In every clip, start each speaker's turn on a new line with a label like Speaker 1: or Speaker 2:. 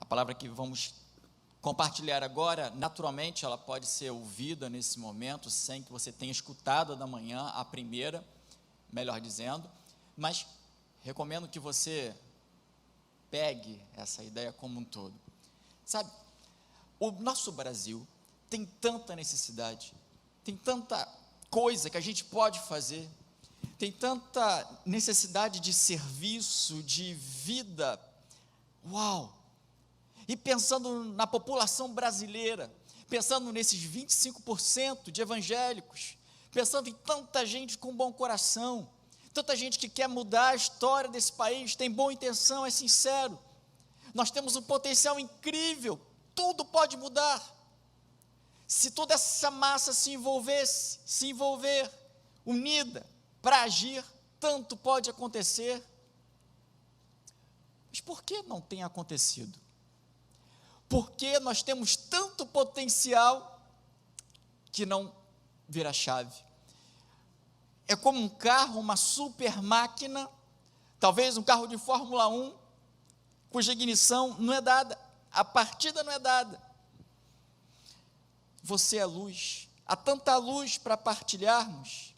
Speaker 1: palavra que vamos compartilhar agora, naturalmente, ela pode ser ouvida nesse momento, sem que você tenha escutado da manhã, a primeira, melhor dizendo, mas recomendo que você pegue essa ideia como um todo. Sabe, o nosso Brasil tem tanta necessidade, tem tanta coisa que a gente pode fazer, tem tanta necessidade de serviço, de vida, uau! E pensando na população brasileira, pensando nesses 25% de evangélicos, pensando em tanta gente com bom coração, tanta gente que quer mudar a história desse país, tem boa intenção, é sincero, nós temos um potencial incrível, tudo pode mudar, se toda essa massa se envolver, unida, para agir, tanto pode acontecer. Mas por que não tem acontecido? Porque nós temos tanto potencial que não vira chave. É como um carro, uma super máquina, talvez um carro de Fórmula 1, cuja ignição não é dada, a partida não é dada. Você é luz, há tanta luz para partilharmos,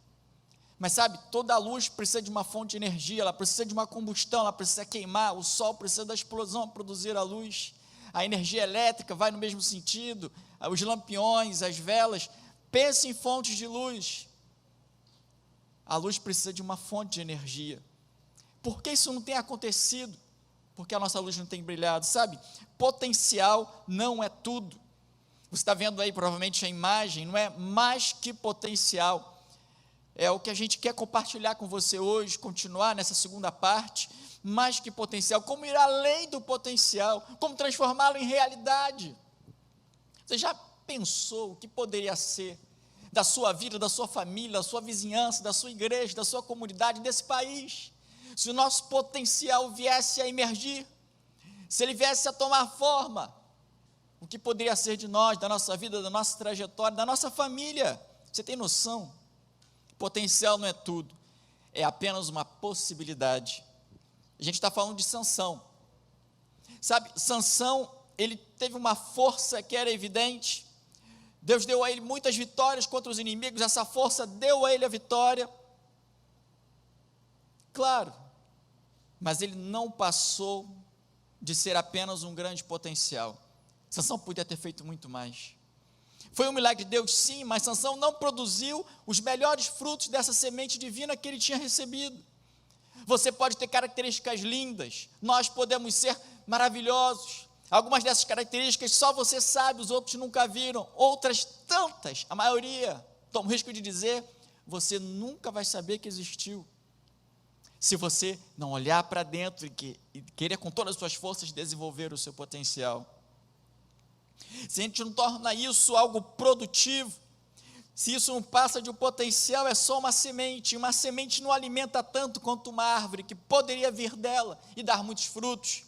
Speaker 1: mas sabe, toda a luz precisa de uma fonte de energia, ela precisa de uma combustão, ela precisa queimar, o sol precisa da explosão a produzir a luz, a energia elétrica vai no mesmo sentido, os lampiões, as velas, pense em fontes de luz, a luz precisa de uma fonte de energia. Por que isso não tem acontecido? Porque a nossa luz não tem brilhado, sabe? Potencial não é tudo. Você está vendo aí provavelmente a imagem, não é mais que potencial, é o que a gente quer compartilhar com você hoje, continuar nessa segunda parte, mais que potencial, como ir além do potencial, como transformá-lo em realidade. Você já pensou o que poderia ser da sua vida, da sua família, da sua vizinhança, da sua igreja, da sua comunidade, desse país, se o nosso potencial viesse a emergir, se ele viesse a tomar forma, o que poderia ser de nós, da nossa vida, da nossa trajetória, da nossa família? Você tem noção? Potencial não é tudo, é apenas uma possibilidade. A gente está falando de Sansão, sabe, Sansão, ele teve uma força que era evidente, Deus deu a ele muitas vitórias contra os inimigos, essa força deu a ele a vitória, claro, mas ele não passou de ser apenas um grande potencial. Sansão podia ter feito muito mais, foi um milagre de Deus sim, mas Sansão não produziu os melhores frutos dessa semente divina que ele tinha recebido. Você pode ter características lindas, nós podemos ser maravilhosos, algumas dessas características só você sabe, os outros nunca viram, outras tantas, a maioria, tomo risco de dizer, você nunca vai saber que existiu, se você não olhar para dentro e querer com todas as suas forças desenvolver o seu potencial. Se a gente não torna isso algo produtivo, se isso não passa de um potencial, é só uma semente não alimenta tanto quanto uma árvore, que poderia vir dela e dar muitos frutos.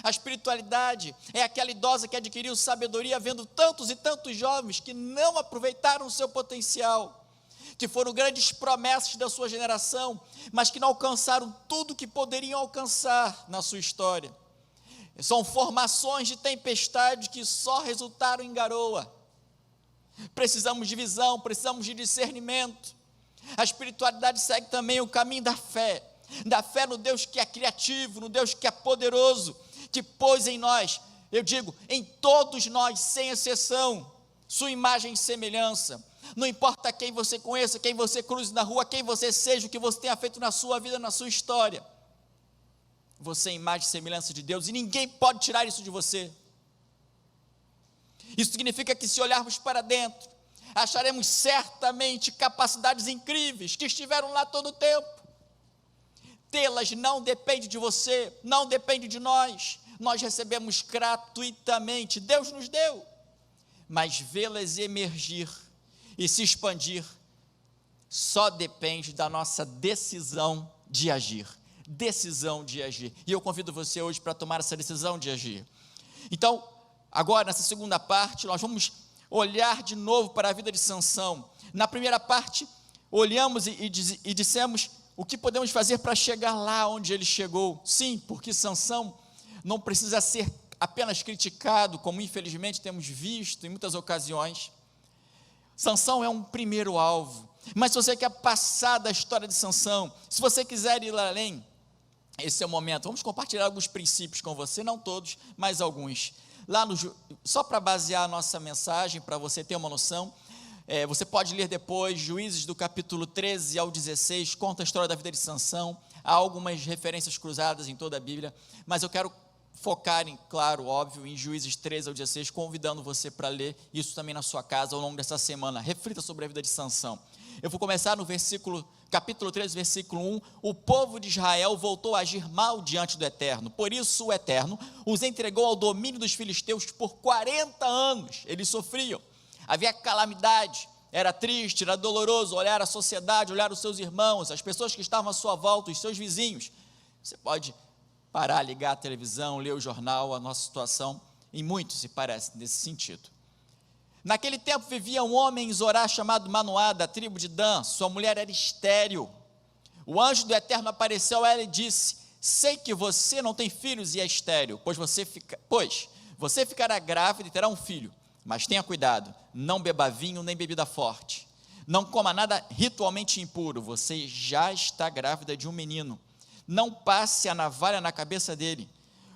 Speaker 1: A espiritualidade é aquela idosa que adquiriu sabedoria, vendo tantos e tantos jovens que não aproveitaram o seu potencial, que foram grandes promessas da sua geração, mas que não alcançaram tudo que poderiam alcançar na sua história. São formações de tempestade que só resultaram em garoa. Precisamos de visão, precisamos de discernimento. A espiritualidade segue também o caminho da fé no Deus que é criativo, no Deus que é poderoso, que pôs em nós, eu digo, em todos nós, sem exceção, sua imagem e semelhança. Não importa quem você conheça, quem você cruze na rua, quem você seja, o que você tenha feito na sua vida, na sua história, você é imagem e semelhança de Deus, e ninguém pode tirar isso de você. Isso significa que se olharmos para dentro, acharemos certamente capacidades incríveis, que estiveram lá todo o tempo. Tê-las não depende de você, não depende de nós recebemos gratuitamente, Deus nos deu, mas vê-las emergir e se expandir, só depende da nossa decisão de agir, e eu convido você hoje para tomar essa decisão de agir. Então, agora nessa segunda parte, nós vamos olhar de novo para a vida de Sansão. Na primeira parte, olhamos e dissemos o que podemos fazer para chegar lá onde ele chegou. Sim, porque Sansão não precisa ser apenas criticado, como infelizmente temos visto em muitas ocasiões. Sansão é um primeiro alvo, mas se você quer passar da história de Sansão, se você quiser ir além, esse é o momento. Vamos compartilhar alguns princípios com você, não todos, mas alguns. Só para basear a nossa mensagem, para você ter uma noção, você pode ler depois, Juízes do capítulo 13 ao 16, conta a história da vida de Sansão, há algumas referências cruzadas em toda a Bíblia, mas eu quero focar, claro, óbvio, em Juízes 13 ao 16, convidando você para ler isso também na sua casa ao longo dessa semana. Reflita sobre a vida de Sansão. Eu vou começar no capítulo 13, versículo 1, o povo de Israel voltou a agir mal diante do Eterno, por isso o Eterno os entregou ao domínio dos filisteus por 40 anos, eles sofriam, havia calamidade, era triste, era doloroso olhar a sociedade, olhar os seus irmãos, as pessoas que estavam à sua volta, os seus vizinhos. Você pode parar, ligar a televisão, ler o jornal, a nossa situação, em muito se parece nesse sentido. Naquele tempo vivia um homem em Zorá chamado Manoá, da tribo de Dan, sua mulher era estéril. O anjo do Eterno apareceu a ela e disse: sei que você não tem filhos e é estéril, pois você ficará grávida e terá um filho, mas tenha cuidado, não beba vinho nem bebida forte, não coma nada ritualmente impuro, você já está grávida de um menino, não passe a navalha na cabeça dele,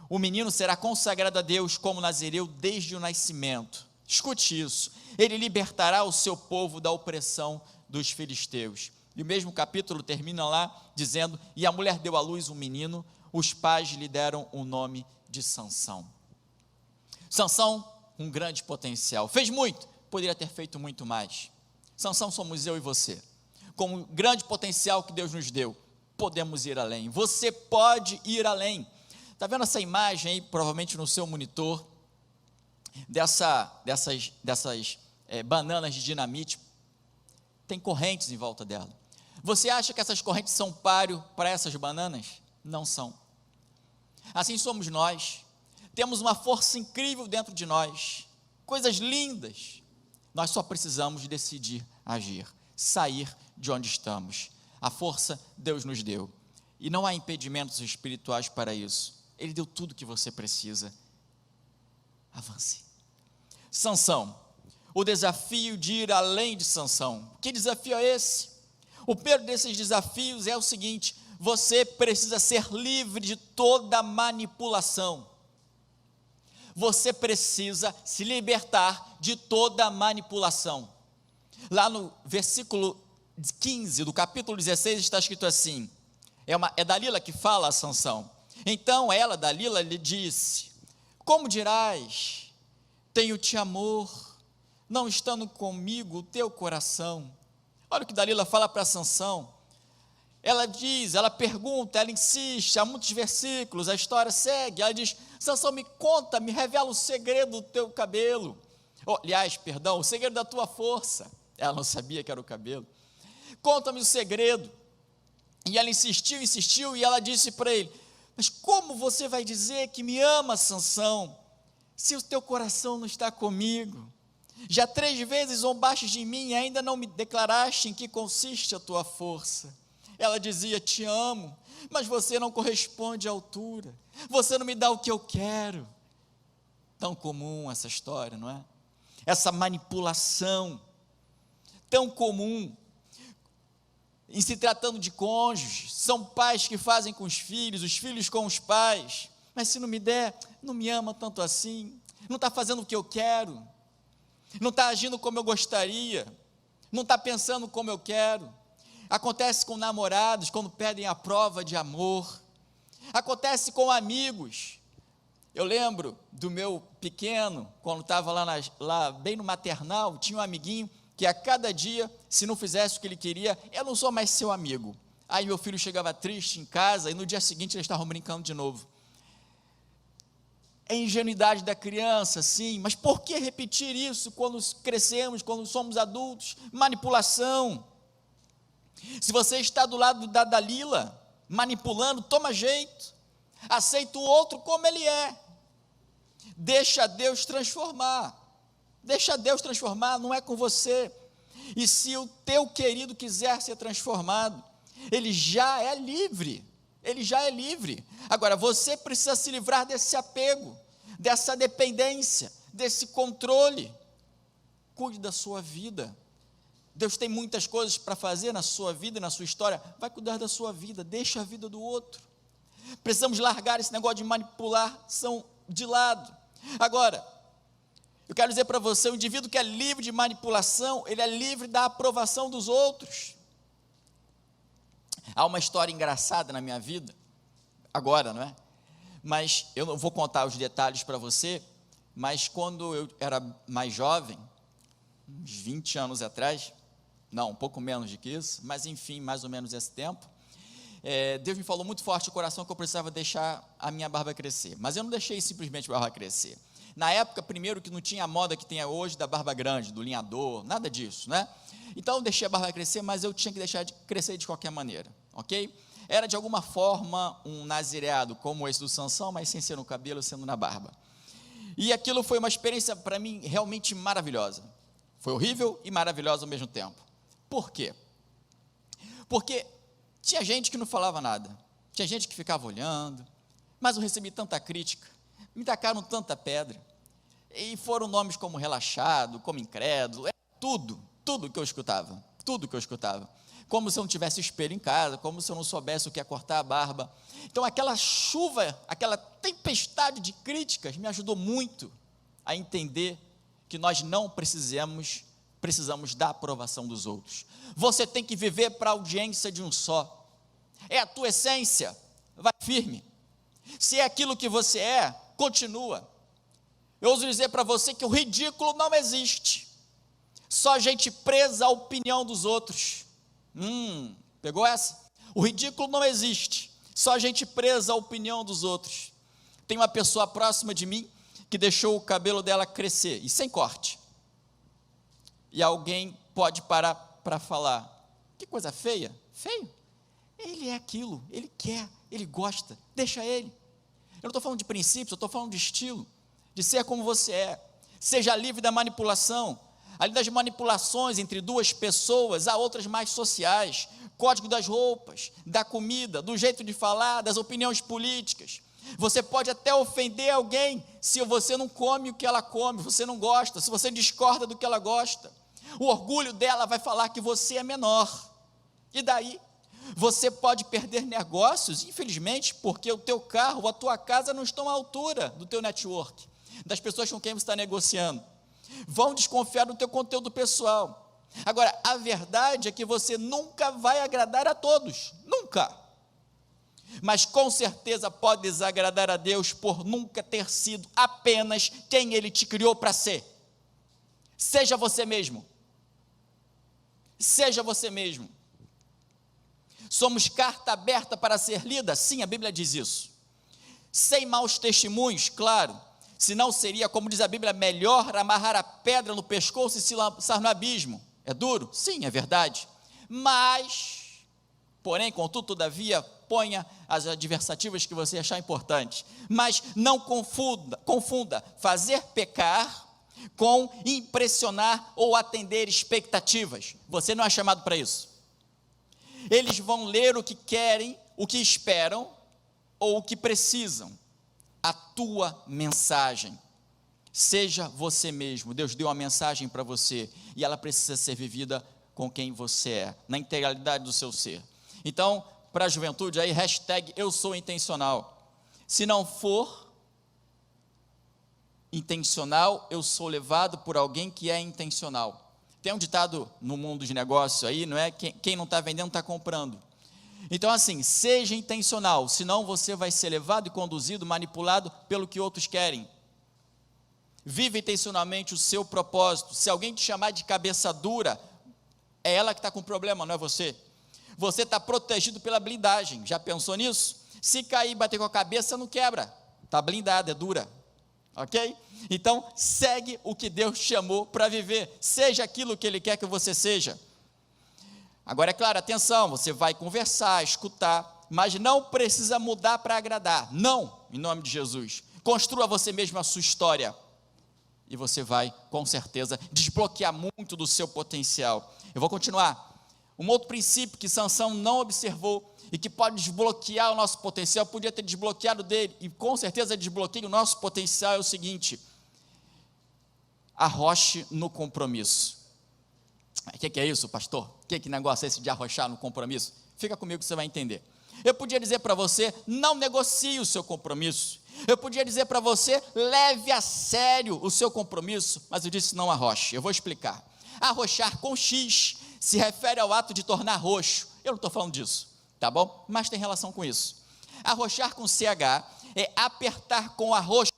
Speaker 1: o menino será consagrado a Deus como nazireu desde o nascimento. Escute isso, ele libertará o seu povo da opressão dos filisteus. E o mesmo capítulo termina lá dizendo: e a mulher deu à luz um menino, os pais lhe deram o nome de Sansão. Sansão, um grande potencial, fez muito, poderia ter feito muito mais. Sansão somos eu e você, com o grande potencial que Deus nos deu, podemos ir além, você pode ir além. Está vendo essa imagem aí, provavelmente no seu monitor, dessas bananas de dinamite, tem correntes em volta dela. Você acha que essas correntes são páreo para essas bananas? Não são. Assim somos nós, temos uma força incrível dentro de nós, coisas lindas, nós só precisamos decidir agir, sair de onde estamos. A força Deus nos deu, e não há impedimentos espirituais para isso, Ele deu tudo que você precisa. Avance. Sansão, o desafio de ir além de Sansão. Que desafio é esse? O primeiro desses desafios é o seguinte: você precisa ser livre de toda manipulação. Você precisa se libertar de toda manipulação. Lá no versículo 15 do capítulo 16 está escrito assim, é Dalila que fala a Sansão. Então ela, Dalila, lhe disse: como dirás, tenho-te amor, não estando comigo o teu coração? Olha o que Dalila fala para Sansão. Ela diz, ela pergunta, ela insiste, há muitos versículos, a história segue, ela diz: Sansão, me conta, me revela o segredo do teu cabelo, o segredo da tua força. Ela não sabia que era o cabelo. Conta-me o segredo. E ela insistiu, e ela disse para ele: mas como você vai dizer que me ama, Sansão, se o teu coração não está comigo? Já 3 vezes zombaste de mim e ainda não me declaraste em que consiste a tua força. Ela dizia: te amo, mas você não corresponde à altura, você não me dá o que eu quero. Tão comum essa história, não é? Essa manipulação, tão comum, em se tratando de cônjuges, são pais que fazem com os filhos com os pais. Mas se não me der, não me ama tanto assim, não está fazendo o que eu quero, não está agindo como eu gostaria, não está pensando como eu quero. Acontece com namorados, quando pedem a prova de amor, acontece com amigos. Eu lembro do meu pequeno, quando estava lá bem no maternal, tinha um amiguinho, que a cada dia, se não fizesse o que ele queria, eu não sou mais seu amigo. Aí meu filho chegava triste em casa, e no dia seguinte eles estavam brincando de novo. É ingenuidade da criança, sim, mas por que repetir isso quando crescemos, quando somos adultos? Manipulação. Se você está do lado da Dalila, manipulando, toma jeito, aceita o outro como ele é, deixa Deus transformar, não é com você. E se o teu querido quiser ser transformado, ele já é livre, agora você precisa se livrar desse apego, dessa dependência, desse controle. Cuide da sua vida. Deus tem muitas coisas para fazer na sua vida e na sua história. Vai cuidar da sua vida, deixa a vida do outro. Precisamos largar esse negócio de manipulação de lado. Agora, eu quero dizer para você, o indivíduo que é livre de manipulação, ele é livre da aprovação dos outros. Há uma história engraçada na minha vida, agora, não é? Mas eu não vou contar os detalhes para você, mas quando eu era mais jovem, uns 20 anos atrás, não, um pouco menos do que isso, mas enfim, mais ou menos esse tempo, Deus me falou muito forte no coração que eu precisava deixar a minha barba crescer, mas eu não deixei simplesmente a barba crescer. Na época, primeiro, que não tinha a moda que tem hoje da barba grande, do linhador, nada disso, né? Então eu deixei a barba crescer, mas eu tinha que deixar de crescer de qualquer maneira, ok? Era de alguma forma um nazireado, como esse do Sansão, mas sem ser no cabelo, sendo na barba. E aquilo foi uma experiência para mim realmente maravilhosa. Foi horrível e maravilhosa ao mesmo tempo. Por quê? Porque tinha gente que não falava nada, tinha gente que ficava olhando, mas eu recebi tanta crítica, me tacaram tanta pedra, e foram nomes como relaxado, como incrédulo, tudo que eu escutava, como se eu não tivesse espelho em casa, como se eu não soubesse o que é cortar a barba. Então aquela chuva, aquela tempestade de críticas me ajudou muito a entender que nós não precisamos da aprovação dos outros. Você tem que viver para a audiência de um só. É a tua essência, vai firme. Se é aquilo que você é, continua. Eu ouso dizer para você que o ridículo não existe. Só gente presa à opinião dos outros. Pegou essa? O ridículo não existe. Só gente presa à opinião dos outros. Tem uma pessoa próxima de mim que deixou o cabelo dela crescer, e sem corte. E alguém pode parar para falar: que coisa feia. Feio? Ele é aquilo, ele quer, ele gosta, deixa ele. Eu não estou falando de princípios, eu estou falando de estilo, de ser como você é. Seja livre da manipulação. Além das manipulações entre duas pessoas, há outras mais sociais, código das roupas, da comida, do jeito de falar, das opiniões políticas. Você pode até ofender alguém se você não come o que ela come, você não gosta, se você discorda do que ela gosta. O orgulho dela vai falar que você é menor. E daí? Você pode perder negócios, infelizmente, porque o teu carro, a tua casa não estão à altura do teu network, das pessoas com quem você está negociando. Vão desconfiar do teu conteúdo pessoal. Agora, a verdade é que você nunca vai agradar a todos, nunca. Mas com certeza pode desagradar a Deus por nunca ter sido apenas quem Ele te criou para ser. Seja você mesmo. Seja você mesmo. Somos carta aberta para ser lida? Sim, a Bíblia diz isso. Sem maus testemunhos, claro. Senão seria, como diz a Bíblia, melhor amarrar a pedra no pescoço e se lançar no abismo. É duro? Sim, é verdade. Mas, porém, contudo, todavia, ponha as adversativas que você achar importantes. Mas não confunda fazer pecar com impressionar ou atender expectativas. Você não é chamado para isso. Eles vão ler o que querem, o que esperam ou o que precisam. A tua mensagem. Seja você mesmo. Deus deu uma mensagem para você e ela precisa ser vivida com quem você é, na integralidade do seu ser. Então, para a juventude aí, #eu sou intencional. Se não for intencional, eu sou levado por alguém que é intencional. Tem um ditado no mundo de negócio aí, não é? Quem não está vendendo está comprando. Então assim, seja intencional, senão você vai ser levado e conduzido, manipulado pelo que outros querem. Vive intencionalmente o seu propósito. Se alguém te chamar de cabeça dura, é ela que está com problema, não é você. Você está protegido pela blindagem, já pensou nisso? Se cair e bater com a cabeça, não quebra, está blindada, é dura. Ok? Então, segue o que Deus chamou para viver, seja aquilo que Ele quer que você seja. Agora, é claro, atenção, você vai conversar, escutar, mas não precisa mudar para agradar, não, em nome de Jesus. Construa você mesmo a sua história, e você vai, com certeza, desbloquear muito do seu potencial. Eu vou continuar. Um outro princípio que Sansão não observou, e que pode desbloquear o nosso potencial, podia ter desbloqueado dele, e com certeza desbloqueia o nosso potencial, é o seguinte: arroche no compromisso. O que é isso, pastor? Que negócio é esse de arrochar no compromisso? Fica comigo que você vai entender. Eu podia dizer para você, não negocie o seu compromisso. Eu podia dizer para você, leve a sério o seu compromisso, mas eu disse não arroche. Eu vou explicar. Arrochar com X se refere ao ato de tornar roxo. Eu não estou falando disso, tá bom? Mas tem relação com isso. Arrochar com CH é apertar com arroxo.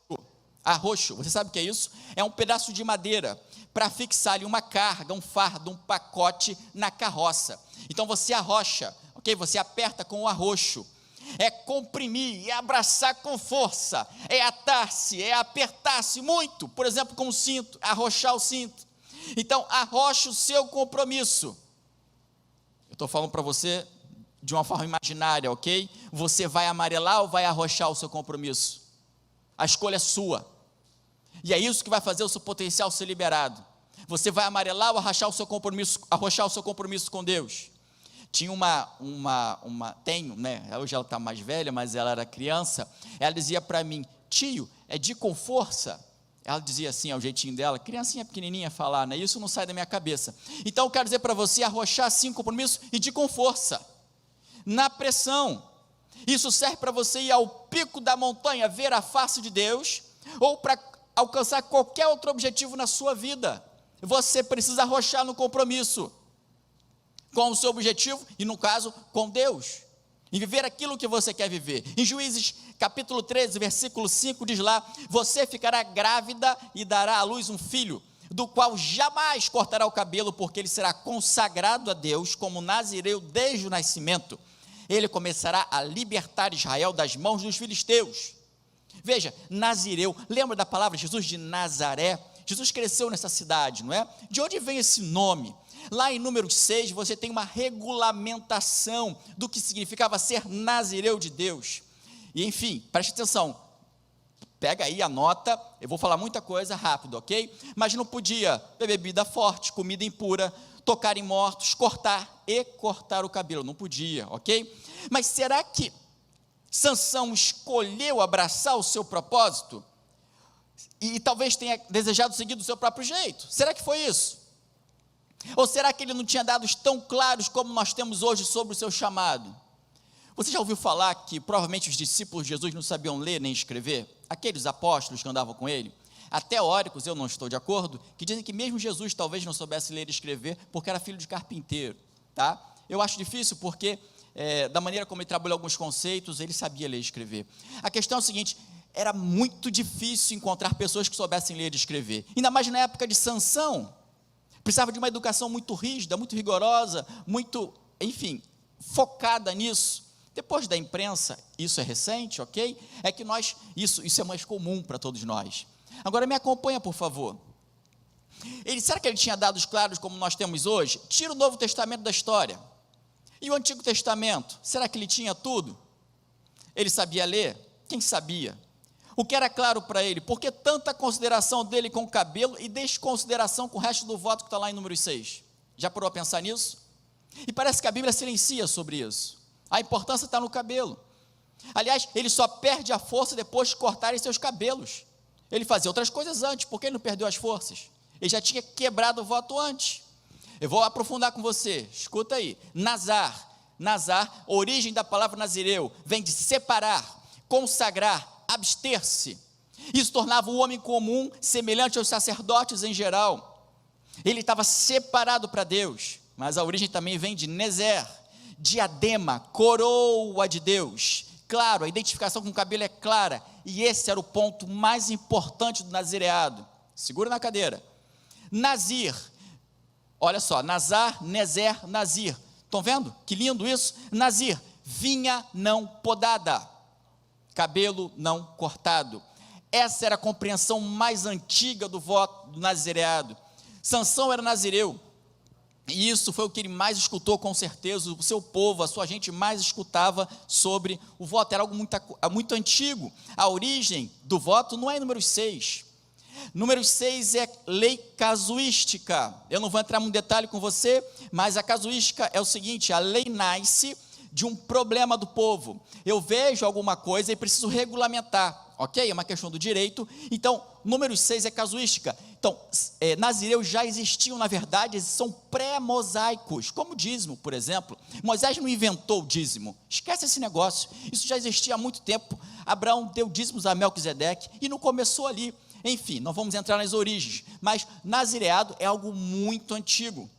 Speaker 1: Arroxo, você sabe o que é isso? É um pedaço de madeira para fixar ali uma carga, um fardo, um pacote na carroça. Então você arrocha, ok? Você aperta com o arroxo. É comprimir, é abraçar com força, é atar-se, é apertar-se muito, por exemplo, com o cinto, arrochar o cinto. Então, arroche o seu compromisso. Eu estou falando para você de uma forma imaginária, ok? Você vai amarelar ou vai arrochar o seu compromisso? A escolha é sua. E é isso que vai fazer o seu potencial ser liberado. Você vai amarelar ou arrochar o seu compromisso com Deus? Tinha tenho, né? Hoje ela está mais velha, mas ela era criança. Ela dizia para mim, tio, é de com força. Ela dizia assim, ao jeitinho dela, criancinha pequenininha falar, né? Isso não sai da minha cabeça. Então eu quero dizer para você, arrochar sim compromisso e de com força, na pressão. Isso serve para você ir ao pico da montanha, ver a face de Deus, ou para alcançar qualquer outro objetivo na sua vida. Você precisa arrochar no compromisso com o seu objetivo, e no caso, com Deus, e viver aquilo que você quer viver. Em Juízes capítulo 13, versículo 5, diz lá, você ficará grávida e dará à luz um filho, do qual jamais cortará o cabelo, porque ele será consagrado a Deus como nazireu desde o nascimento. Ele começará a libertar Israel das mãos dos filisteus. Veja, nazireu, lembra da palavra Jesus de Nazaré? Jesus cresceu nessa cidade, não é? De onde vem esse nome? Lá em Números 6, você tem uma regulamentação do que significava ser nazireu de Deus. E enfim, preste atenção, pega aí, anota, eu vou falar muita coisa rápido, ok? Mas não podia beber bebida forte, comida impura, tocar em mortos, cortar o cabelo, não podia, ok? Mas será que Sansão escolheu abraçar o seu propósito? E talvez tenha desejado seguir do seu próprio jeito? Será que foi isso? Ou será que ele não tinha dados tão claros como nós temos hoje sobre o seu chamado? Você já ouviu falar que provavelmente os discípulos de Jesus não sabiam ler nem escrever? Aqueles apóstolos que andavam com ele? Há teóricos, eu não estou de acordo, que dizem que mesmo Jesus talvez não soubesse ler e escrever porque era filho de carpinteiro, tá? Eu acho difícil porque, da maneira como ele trabalhou alguns conceitos, ele sabia ler e escrever. A questão é o seguinte, era muito difícil encontrar pessoas que soubessem ler e escrever, ainda mais na época de Sansão. Precisava de uma educação muito rígida, muito rigorosa, muito, enfim, focada nisso. Depois da imprensa, isso é recente, ok? É que isso é mais comum para todos nós. Agora me acompanha, por favor. Será que ele tinha dados claros como nós temos hoje? Tira o Novo Testamento da história. E o Antigo Testamento? Será que ele tinha tudo? Ele sabia ler? Quem sabia? O que era claro para ele? Por que tanta consideração dele com o cabelo e desconsideração com o resto do voto que está lá em Números 6? Já parou a pensar nisso? E parece que a Bíblia silencia sobre isso. A importância está no cabelo. Aliás, ele só perde a força depois de cortarem seus cabelos. Ele fazia outras coisas antes, porque ele não perdeu as forças. Ele já tinha quebrado o voto antes. Eu vou aprofundar com você, escuta aí. Nazar, origem da palavra nazireu, vem de separar, consagrar, abster-se. Isso tornava o homem comum semelhante aos sacerdotes em geral. Ele estava separado para Deus, mas a origem também vem de Nezer, diadema, coroa de Deus. Claro, a identificação com o cabelo é clara, e esse era o ponto mais importante do nazireado. Segura na cadeira. Nazir, olha só, Nazar, Nezer, Nazir. Estão vendo? Que lindo isso? Nazir, vinha não podada, cabelo não cortado. Essa era a compreensão mais antiga do voto do nazireado. Sansão era nazireu, e isso foi o que ele mais escutou, com certeza. O seu povo, a sua gente mais escutava sobre o voto. Era algo muito antigo. A origem do voto não é em Números 6. Números 6 é lei casuística. Eu não vou entrar em detalhe com você, mas a casuística é o seguinte: a lei nasce de um problema do povo. Eu vejo alguma coisa e preciso regulamentar, ok? É uma questão do direito. Então, número 6 é casuística. Então, nazireus já existiam, na verdade, eles são pré-mosaicos, como o dízimo, por exemplo. Moisés não inventou o dízimo, esquece esse negócio, isso já existia há muito tempo. Abraão deu dízimos a Melquisedeque e não começou ali. Enfim, não vamos entrar nas origens, mas nazireado é algo muito antigo.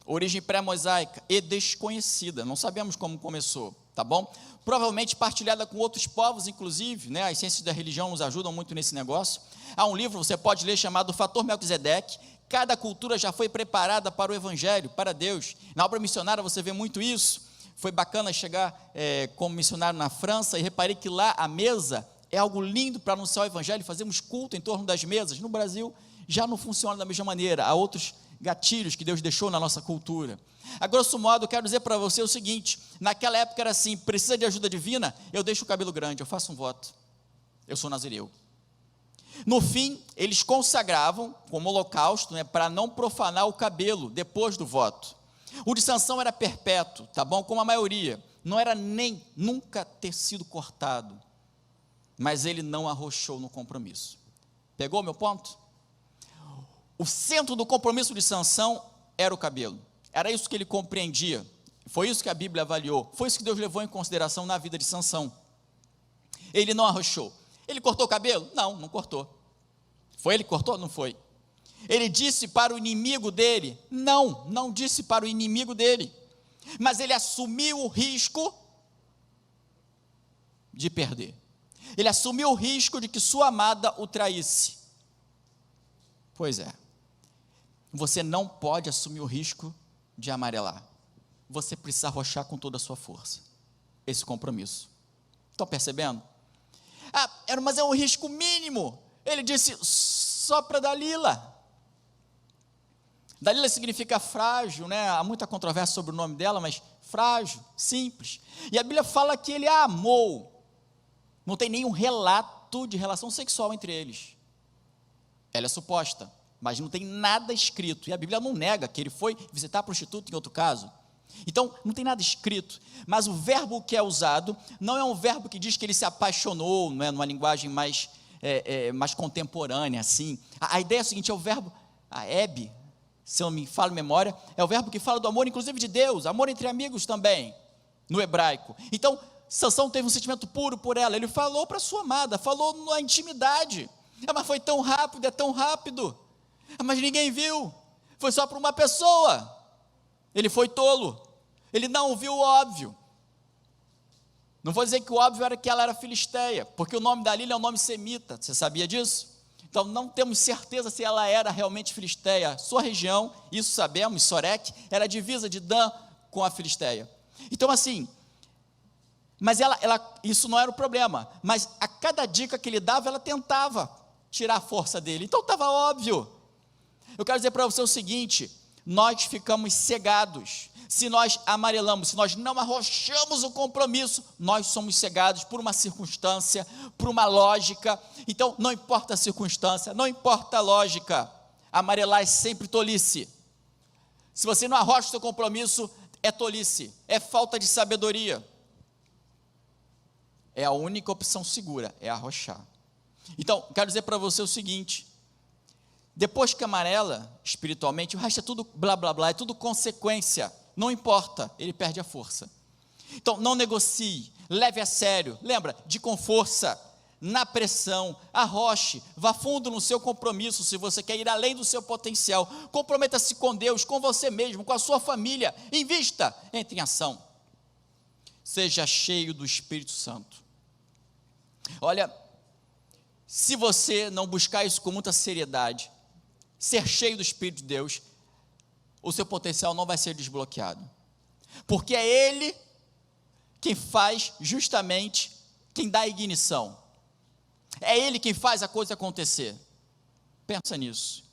Speaker 1: Origem pré-mosaica e desconhecida, não sabemos como começou, tá bom? Provavelmente partilhada com outros povos, inclusive, né? As ciências da religião nos ajudam muito nesse negócio. Há um livro, você pode ler, chamado Fator Melquisedeque. Cada cultura já foi preparada para o evangelho, para Deus. Na obra missionária você vê muito isso. Foi bacana chegar como missionário na França e reparei que lá a mesa é algo lindo para anunciar o evangelho, fazemos culto em torno das mesas. No Brasil já não funciona da mesma maneira, há outros gatilhos que Deus deixou na nossa cultura. A grosso modo, eu quero dizer para você o seguinte: naquela época era assim, precisa de ajuda divina? Eu deixo o cabelo grande, eu faço um voto, eu sou nazireu. No fim, eles consagravam como holocausto, né, para não profanar o cabelo depois do voto. O de Sansão era perpétuo, tá bom? Como a maioria, não era nem nunca ter sido cortado, mas ele não arrochou no compromisso. Pegou meu ponto? O centro do compromisso de Sansão era o cabelo, era isso que ele compreendia, foi isso que a Bíblia avaliou, foi isso que Deus levou em consideração na vida de Sansão. Ele não arrochou. Ele cortou o cabelo? Não, não cortou. Foi ele que cortou? Não foi. Ele disse para o inimigo dele? Não, não disse para o inimigo dele, mas ele assumiu o risco de perder, ele assumiu o risco de que sua amada o traísse. Pois é, você não pode assumir o risco de amarelar, você precisa arrochar com toda a sua força, esse compromisso. Estão percebendo? Mas é um risco mínimo. Ele disse, só para Dalila. Dalila significa frágil, né? Há muita controvérsia sobre o nome dela, mas frágil, simples. E a Bíblia fala que ele a amou. Não tem nenhum relato de relação sexual entre eles. Ela é suposta, mas não tem nada escrito. E a Bíblia não nega que ele foi visitar a prostituta em outro caso. Então, não tem nada escrito, mas o verbo que é usado não é um verbo que diz que ele se apaixonou, não é, numa linguagem mais contemporânea, assim. A ideia é a seguinte, é o verbo, aeb, se eu não me falo memória, é o verbo que fala do amor, inclusive de Deus, amor entre amigos também, no hebraico. Então, Sansão teve um sentimento puro por ela, ele falou para sua amada, falou na intimidade, mas foi tão rápido, é tão rápido, mas ninguém viu, foi só para uma pessoa. Ele foi tolo, ele não viu o óbvio. Não vou dizer que o óbvio era que ela era filisteia, porque o nome da Dalila é um nome semita, você sabia disso? Então não temos certeza se ela era realmente filisteia. Sua região, isso sabemos, Sorek, era a divisa de Dan com a Filisteia. Então assim, mas isso não era o problema, mas a cada dica que ele dava, ela tentava tirar a força dele, então estava óbvio. Eu quero dizer para você o seguinte, nós ficamos cegados, se nós amarelamos, se nós não arrochamos o compromisso, nós somos cegados por uma circunstância, por uma lógica. Então não importa a circunstância, não importa a lógica, amarelar é sempre tolice. Se você não arrocha o seu compromisso, é tolice, é falta de sabedoria. É a única opção segura, é arrochar. Então, quero dizer para você o seguinte, depois que amarela, espiritualmente, o resto é tudo blá blá blá, é tudo consequência, não importa, ele perde a força. Então não negocie, leve a sério, lembra, de com força, na pressão, arroche, vá fundo no seu compromisso, se você quer ir além do seu potencial, comprometa-se com Deus, com você mesmo, com a sua família, invista, entre em ação, seja cheio do Espírito Santo. Olha, se você não buscar isso com muita seriedade, ser cheio do Espírito de Deus, o seu potencial não vai ser desbloqueado, porque é Ele quem faz justamente, quem dá a ignição, é Ele quem faz a coisa acontecer. Pensa nisso.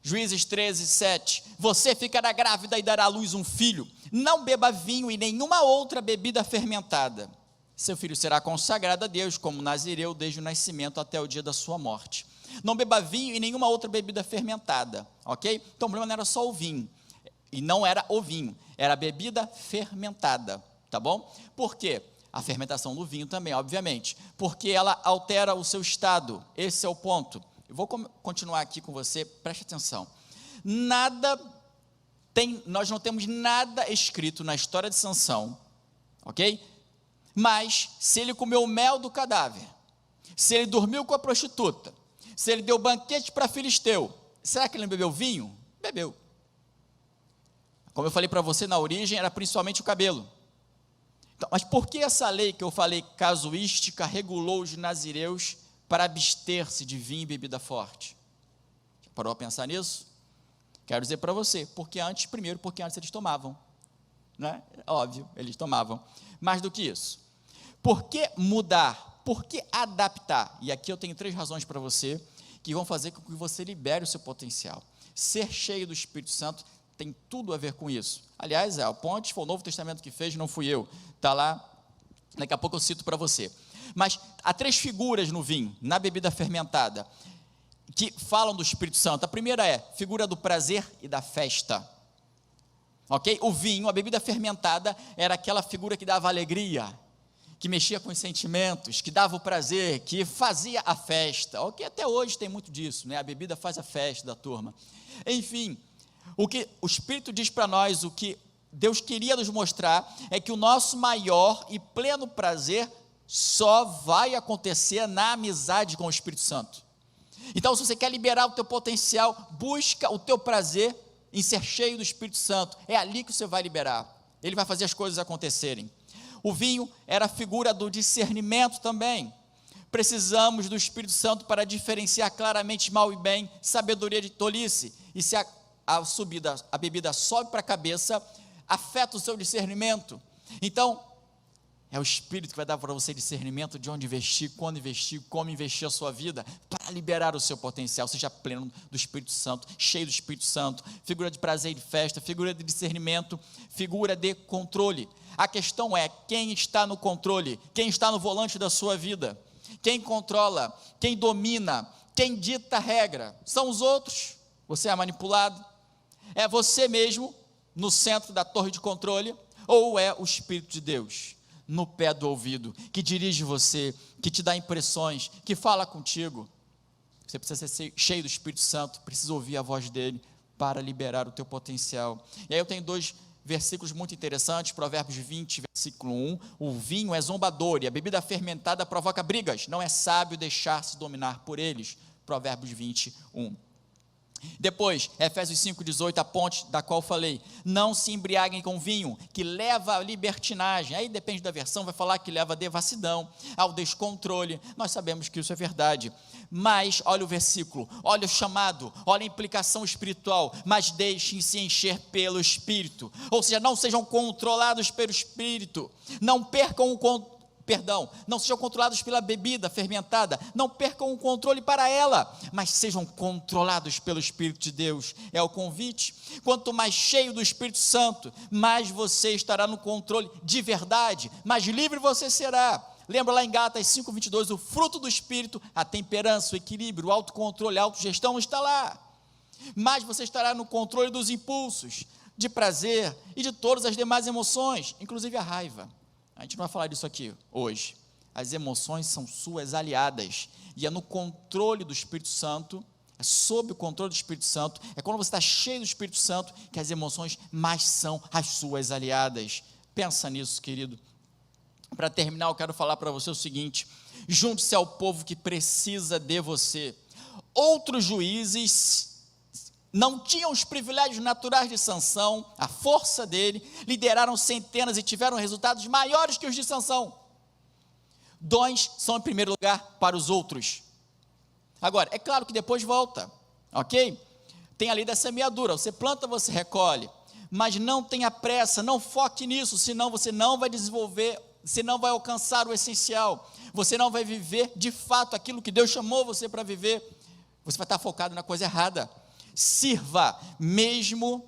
Speaker 1: Juízes 13, 7, você ficará grávida e dará à luz um filho, não beba vinho e nenhuma outra bebida fermentada, seu filho será consagrado a Deus como nazireu desde o nascimento até o dia da sua morte. Não beba vinho e nenhuma outra bebida fermentada, ok? Então o problema não era só o vinho, E não era o vinho, era a bebida fermentada, tá bom? Por quê? A fermentação do vinho também, obviamente, porque ela altera o seu estado, esse é o ponto. Eu vou continuar aqui com você, preste atenção. Nós não temos nada escrito na história de Sansão, ok? Mas, se ele comeu o mel do cadáver, se ele dormiu com a prostituta, se ele deu banquete para filisteu, será que ele não bebeu vinho? Bebeu. Como eu falei para você na origem, era principalmente o cabelo. Então, mas por que essa lei que eu falei casuística regulou os nazireus para abster-se de vinho e bebida forte? Já parou a pensar nisso? Quero dizer para você, porque antes eles tomavam, né? Óbvio, eles tomavam. Mais do que isso, por que mudar? Por que adaptar? E aqui eu tenho 3 razões para você, que vão fazer com que você libere o seu potencial. Ser cheio do Espírito Santo tem tudo a ver com isso. Aliás, o Ponte foi o Novo Testamento que fez, não fui eu. Está lá, daqui a pouco eu cito para você. Mas há 3 figuras no vinho, na bebida fermentada, que falam do Espírito Santo. A primeira é figura do prazer e da festa. Ok? O vinho, a bebida fermentada, era aquela figura que dava alegria, que mexia com os sentimentos, que dava o prazer, que fazia a festa. Ok? Até hoje tem muito disso, né? A bebida faz a festa da turma. Enfim, o que o Espírito diz para nós, o que Deus queria nos mostrar, é que o nosso maior e pleno prazer só vai acontecer na amizade com o Espírito Santo. Então, se você quer liberar o teu potencial, busca o teu prazer em ser cheio do Espírito Santo. É ali que você vai liberar. Ele vai fazer as coisas acontecerem. O vinho era a figura do discernimento também. Precisamos do Espírito Santo para diferenciar claramente mal e bem, sabedoria de tolice. E se a bebida sobe para a cabeça, afeta o seu discernimento. Então, é o Espírito que vai dar para você discernimento de onde investir, quando investir, como investir a sua vida, para liberar o seu potencial. Seja pleno do Espírito Santo, cheio do Espírito Santo, figura de prazer e de festa, figura de discernimento, figura de controle. A questão é, quem está no controle? Quem está no volante da sua vida? Quem controla? Quem domina? Quem dita a regra? São os outros? Você é manipulado? É você mesmo no centro da torre de controle? Ou é o Espírito de Deus no pé do ouvido, que dirige você, que te dá impressões, que fala contigo? Você precisa ser cheio do Espírito Santo, precisa ouvir a voz dele para liberar o teu potencial. E aí eu tenho 2 versículos muito interessantes, Provérbios 20, versículo 1, o vinho é zombador e a bebida fermentada provoca brigas, não é sábio deixar-se dominar por eles, Provérbios 21. Depois, Efésios 5,18, a ponte da qual falei, não se embriaguem com vinho, que leva à libertinagem, aí depende da versão, vai falar que leva à devassidão, ao descontrole, nós sabemos que isso é verdade, mas olha o versículo, olha o chamado, olha a implicação espiritual, mas deixem-se encher pelo Espírito, ou seja, não sejam controlados pelo Espírito, não sejam controlados pela bebida fermentada, não percam o controle para ela, mas sejam controlados pelo Espírito de Deus, é o convite. Quanto mais cheio do Espírito Santo, mais você estará no controle de verdade, mais livre você será. Lembra lá em Gálatas 5,22, o fruto do Espírito, a temperança, o equilíbrio, o autocontrole, a autogestão está lá, mas você estará no controle dos impulsos, de prazer e de todas as demais emoções, inclusive a raiva. A gente não vai falar disso aqui hoje. As emoções são suas aliadas, e é no controle do Espírito Santo, é sob o controle do Espírito Santo, é quando você está cheio do Espírito Santo, que as emoções mais são as suas aliadas. Pensa nisso, querido. Para terminar, eu quero falar para você o seguinte: junte-se ao povo que precisa de você. Outros juízes não tinham os privilégios naturais de Sansão, a força dele, lideraram centenas e tiveram resultados maiores que os de Sansão. Dons são em primeiro lugar para os outros. Agora, é claro que depois volta, ok? Tem a lei da semeadura, você planta, você recolhe, mas não tenha pressa, não foque nisso, senão você não vai desenvolver, você não vai alcançar o essencial, você não vai viver de fato aquilo que Deus chamou você para viver, você vai estar focado na coisa errada. Sirva, mesmo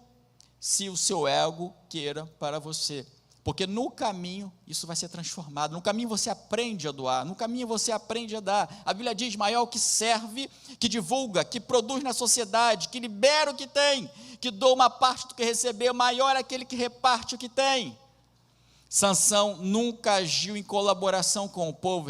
Speaker 1: se o seu ego queira para você. Porque no caminho isso vai ser transformado, no caminho você aprende a doar, no caminho você aprende a dar. A Bíblia diz: maior o que serve, que divulga, que produz na sociedade, que libera o que tem, que doa uma parte do que recebeu, maior é aquele que reparte o que tem. Sansão nunca agiu em colaboração com o povo,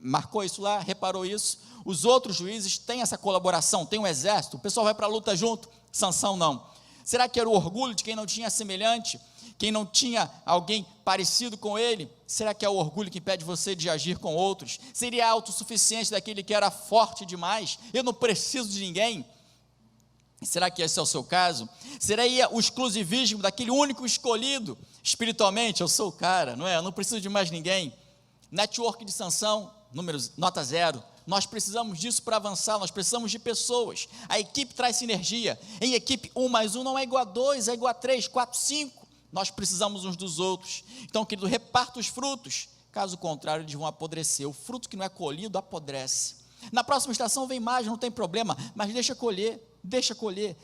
Speaker 1: marcou isso lá, reparou isso. Os outros juízes têm essa colaboração, tem um exército, o pessoal vai para a luta junto, Sansão não. Será que era o orgulho de quem não tinha semelhante? Quem não tinha alguém parecido com ele? Será que é o orgulho que impede você de agir com outros? Seria a autossuficiência daquele que era forte demais? Eu não preciso de ninguém? Será que esse é o seu caso? Seria o exclusivismo daquele único escolhido? Espiritualmente, eu sou o cara, não é? Eu não preciso de mais ninguém. Network de Sansão, números, nota 0. Nós precisamos disso para avançar, nós precisamos de pessoas. A equipe traz sinergia. Em equipe, 1 mais 1 não é igual a 2, é igual a 3, 4, 5. Nós precisamos uns dos outros. Então, querido, reparta os frutos. Caso contrário, eles vão apodrecer. O fruto que não é colhido apodrece. Na próxima estação vem mais, não tem problema, mas deixa colher,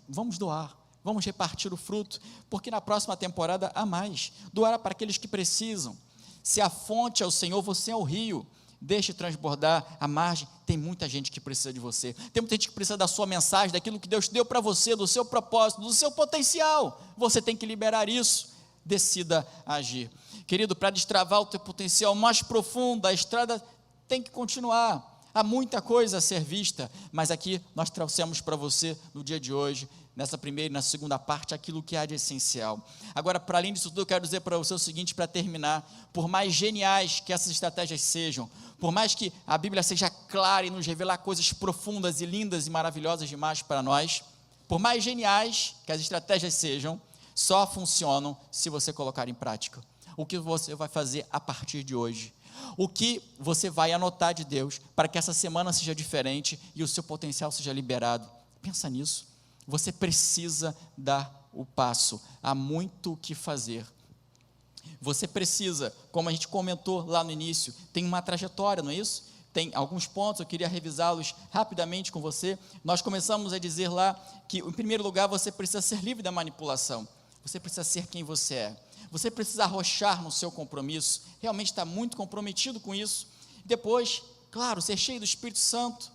Speaker 1: vamos doar, vamos repartir o fruto, porque na próxima temporada há mais. Doar para aqueles que precisam. Se a fonte é o Senhor, você é o rio. Deixe transbordar a margem. Tem muita gente que precisa de você, tem muita gente que precisa da sua mensagem, daquilo que Deus deu para você, do seu propósito, do seu potencial. Você tem que liberar isso. Decida agir, querido. Para destravar o teu potencial mais profundo, a estrada tem que continuar. Há muita coisa a ser vista, mas aqui nós trouxemos para você no dia de hoje, nessa primeira e na segunda parte, aquilo que há de essencial. Agora, para além disso tudo, eu quero dizer para você o seguinte, para terminar: por mais geniais que essas estratégias sejam, por mais que a Bíblia seja clara e nos revelar coisas profundas e lindas e maravilhosas demais para nós, por mais geniais que as estratégias sejam, só funcionam se você colocar em prática. O que você vai fazer a partir de hoje? O que você vai anotar de Deus para que essa semana seja diferente e o seu potencial seja liberado? Pensa nisso. Você precisa dar o passo. Há muito o que fazer. Você precisa, como a gente comentou lá no início, tem uma trajetória, não é isso? Tem alguns pontos, eu queria revisá-los rapidamente com você. Nós começamos a dizer lá que, em primeiro lugar, você precisa ser livre da manipulação. Você precisa ser quem você é. Você precisa arrochar no seu compromisso, realmente está muito comprometido com isso. Depois, claro, ser cheio do Espírito Santo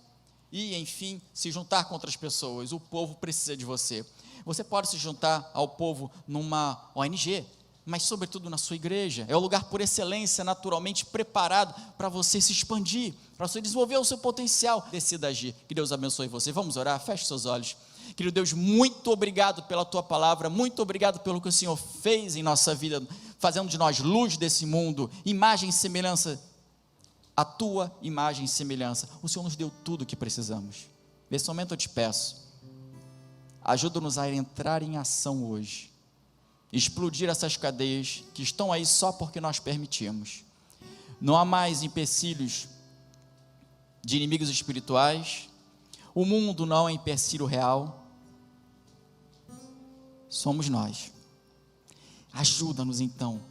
Speaker 1: e, enfim, se juntar com outras pessoas. O povo precisa de você. Você pode se juntar ao povo numa ONG, mas sobretudo na sua igreja. É o lugar por excelência, naturalmente preparado para você se expandir, para você desenvolver o seu potencial. Decida agir. Que Deus abençoe você. Vamos orar? Feche seus olhos. Querido Deus, muito obrigado pela Tua palavra, muito obrigado pelo que o Senhor fez em nossa vida, fazendo de nós luz desse mundo, imagem e semelhança, a Tua imagem e semelhança. O Senhor nos deu tudo o que precisamos. Nesse momento eu te peço, ajuda-nos a entrar em ação hoje, explodir essas cadeias que estão aí só porque nós permitimos. Não há mais empecilhos de inimigos espirituais, o mundo não é empecilho real, somos nós. Ajuda-nos então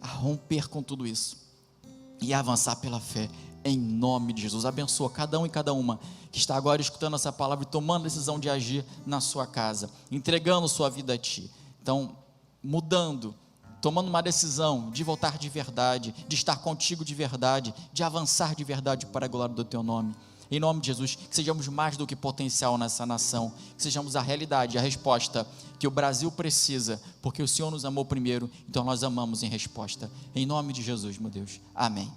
Speaker 1: a romper com tudo isso e a avançar pela fé, em nome de Jesus. Abençoa cada um e cada uma que está agora escutando essa palavra e tomando a decisão de agir na sua casa, entregando sua vida a Ti. Então, mudando, tomando uma decisão de voltar de verdade, de estar contigo de verdade, de avançar de verdade para a glória do Teu nome. Em nome de Jesus, que sejamos mais do que potencial nessa nação, que sejamos a realidade, a resposta que o Brasil precisa, porque o Senhor nos amou primeiro, então nós amamos em resposta. Em nome de Jesus, meu Deus. Amém.